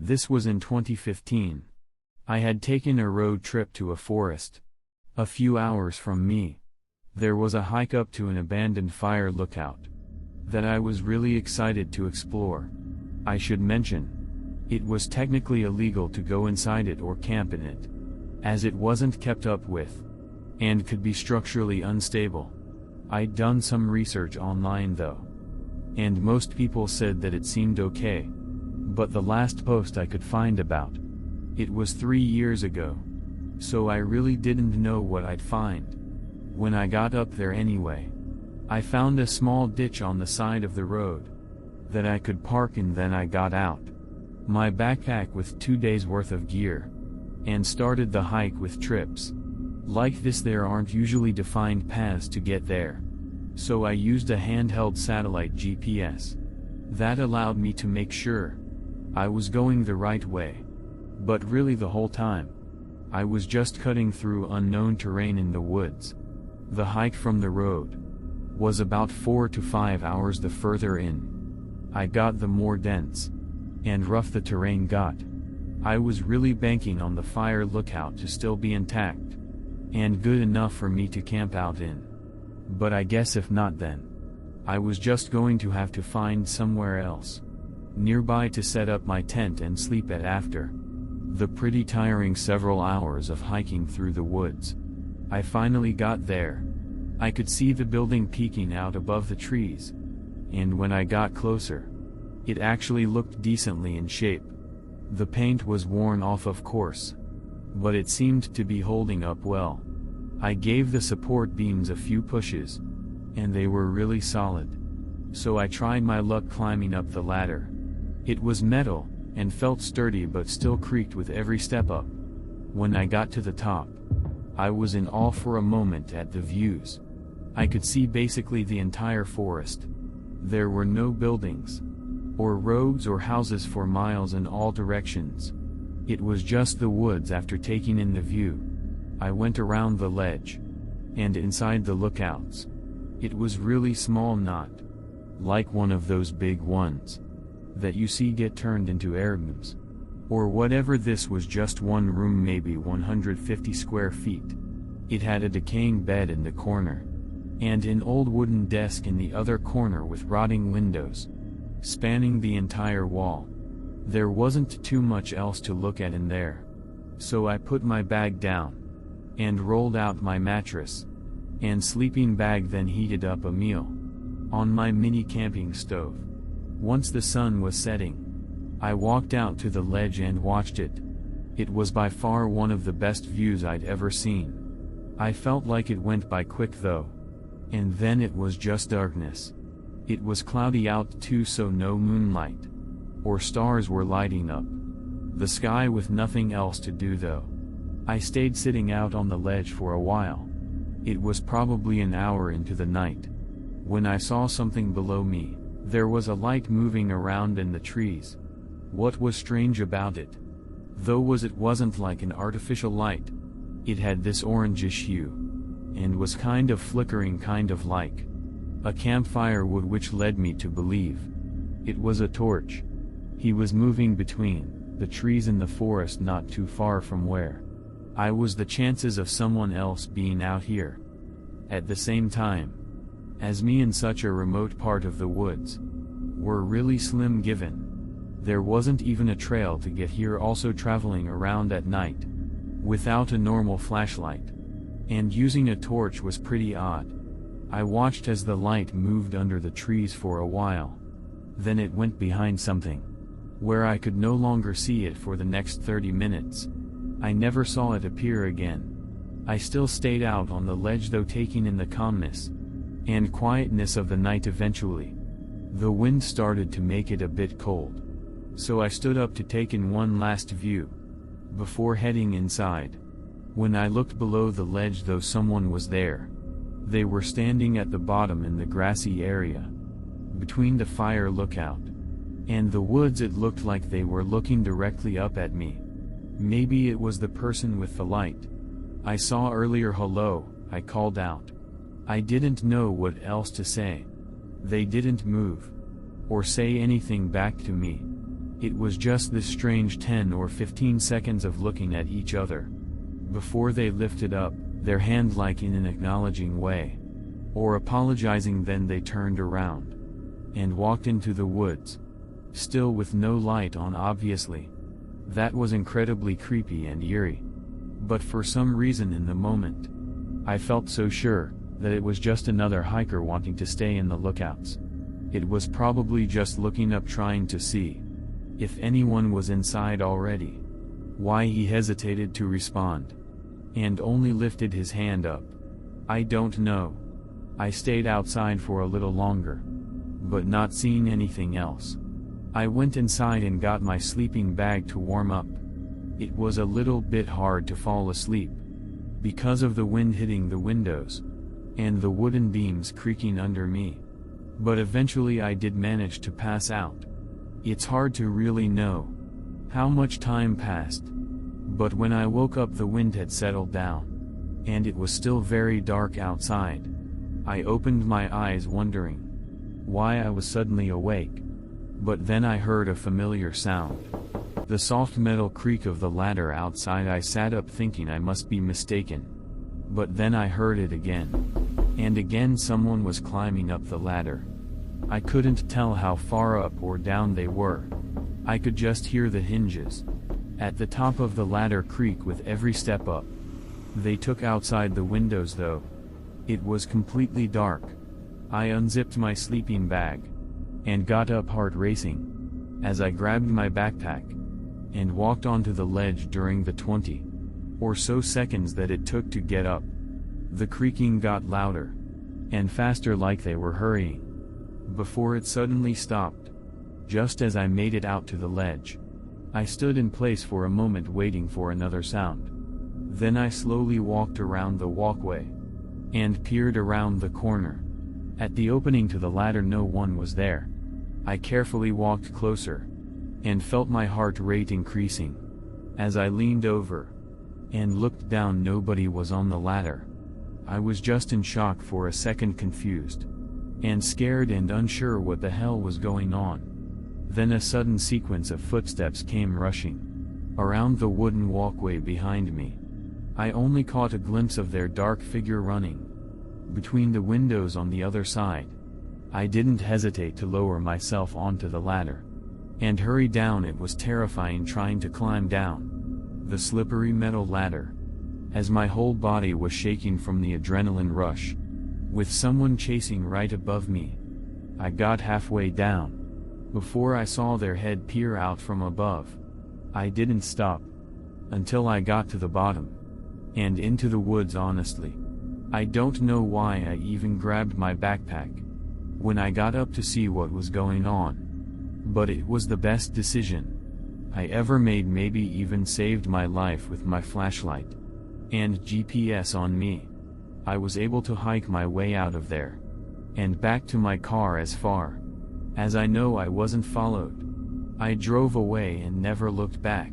This was in 2015. I had taken a road trip to a forest. A few hours from me, there was a hike up to an abandoned fire lookout that I was really excited to explore. I should mention, it was technically illegal to go inside it or camp in it, as it wasn't kept up with, and could be structurally unstable. I'd done some research online though, and most people said that it seemed okay. But the last post I could find about it was 3 years ago, so I really didn't know what I'd find. When I got up there anyway, I found a small ditch on the side of the road that I could park in. Then I got out my backpack with 2 days worth of gear and started the hike with trips like this. There aren't usually defined paths to get there, so I used a handheld satellite GPS that allowed me to make sure I was going the right way. But really the whole time, I was just cutting through unknown terrain in the woods. The hike from the road was about 4 to 5 hours. The further in I got, the more dense and rough the terrain got. I was really banking on the fire lookout to still be intact and good enough for me to camp out in. But I guess if not, then I was just going to have to find somewhere else nearby to set up my tent and sleep at after the pretty tiring several hours of hiking through the woods. I finally got there. I could see the building peeking out above the trees, and when I got closer, it actually looked decently in shape. The paint was worn off, of course, but it seemed to be holding up well. I gave the support beams a few pushes, and they were really solid. So I tried my luck climbing up the ladder. It was metal, and felt sturdy but still creaked with every step up. When I got to the top, I was in awe for a moment at the views. I could see basically the entire forest. There were no buildings, or roads or houses for miles in all directions. It was just the woods. After taking in the view, I went around the ledge, and inside the lookouts. It was really small, not like one of those big ones that you see get turned into airrooms, or whatever. This was just one room, maybe 150 square feet. It had a decaying bed in the corner, and an old wooden desk in the other corner with rotting windows spanning the entire wall. There wasn't too much else to look at in there, so I put my bag down and rolled out my mattress and sleeping bag, then heated up a meal on my mini camping stove. Once the sun was setting, I walked out to the ledge and watched it. It was by far one of the best views I'd ever seen. I felt like it went by quick though. And then it was just darkness. It was cloudy out too, so no moonlight or stars were lighting up the sky, with nothing else to do though. I stayed sitting out on the ledge for a while. It was probably an hour into the night when I saw something below me. There was a light moving around in the trees. What was strange about it, though, was it wasn't like an artificial light. It had this orangish hue, and was kind of flickering, kind of like a campfire wood, which led me to believe it was a torch. He was moving between the trees in the forest not too far from where I was. The chances of someone else being out here at the same time as me in such a remote part of the woods were really slim, given there wasn't even a trail to get here. Also, traveling around at night without a normal flashlight and using a torch was pretty odd. I watched as the light moved under the trees for a while. Then it went behind something where I could no longer see it for the next 30 minutes. I never saw it appear again. I still stayed out on the ledge though, taking in the calmness and quietness of the night. Eventually, the wind started to make it a bit cold, so I stood up to take in one last view before heading inside. When I looked below the ledge though, someone was there. They were standing at the bottom in the grassy area between the fire lookout and the woods. It looked like they were looking directly up at me. Maybe it was the person with the light I saw earlier. "Hello," I called out. I didn't know what else to say. They didn't move or say anything back to me. It was just this strange 10 or 15 seconds of looking at each other. Before they lifted up their hand like in an acknowledging way, or apologizing, then they turned around and walked into the woods, still with no light on obviously. That was incredibly creepy and eerie. But for some reason in the moment, I felt so sure that it was just another hiker wanting to stay in the lookouts. It was probably just looking up trying to see if anyone was inside already. Why he hesitated to respond and only lifted his hand up, I don't know. I stayed outside for a little longer, but not seeing anything else, I went inside and got my sleeping bag to warm up. It was a little bit hard to fall asleep because of the wind hitting the windows and the wooden beams creaking under me. But eventually I did manage to pass out. It's hard to really know how much time passed, but when I woke up the wind had settled down, and it was still very dark outside. I opened my eyes wondering why I was suddenly awake. But then I heard a familiar sound. The soft metal creak of the ladder outside. I sat up thinking I must be mistaken. But then I heard it again. And again someone was climbing up the ladder. I couldn't tell how far up or down they were. I could just hear the hinges at the top of the ladder creak with every step up. They took outside the windows though. It was completely dark. I unzipped my sleeping bag and got up, heart racing, as I grabbed my backpack and walked onto the ledge. During the 20 or so seconds that it took to get up, the creaking got louder and faster, like they were hurrying, before it suddenly stopped. Just as I made it out to the ledge, I stood in place for a moment waiting for another sound. Then I slowly walked around the walkway and peered around the corner. At the opening to the ladder no one was there. I carefully walked closer and felt my heart rate increasing. As I leaned over and looked down, nobody was on the ladder. I was just in shock for a second, confused and scared and unsure what the hell was going on. Then a sudden sequence of footsteps came rushing around the wooden walkway behind me. I only caught a glimpse of their dark figure running between the windows on the other side. I didn't hesitate to lower myself onto the ladder and hurry down. It was terrifying trying to climb down the slippery metal ladder, as my whole body was shaking from the adrenaline rush, with someone chasing right above me. I got halfway down before I saw their head peer out from above. I didn't stop until I got to the bottom and into the woods. Honestly, I don't know why I even grabbed my backpack when I got up to see what was going on. But it was the best decision I ever made, maybe even saved my life. With my flashlight and GPS on me, I was able to hike my way out of there and back to my car. As far as I know, I wasn't followed. I drove away and never looked back.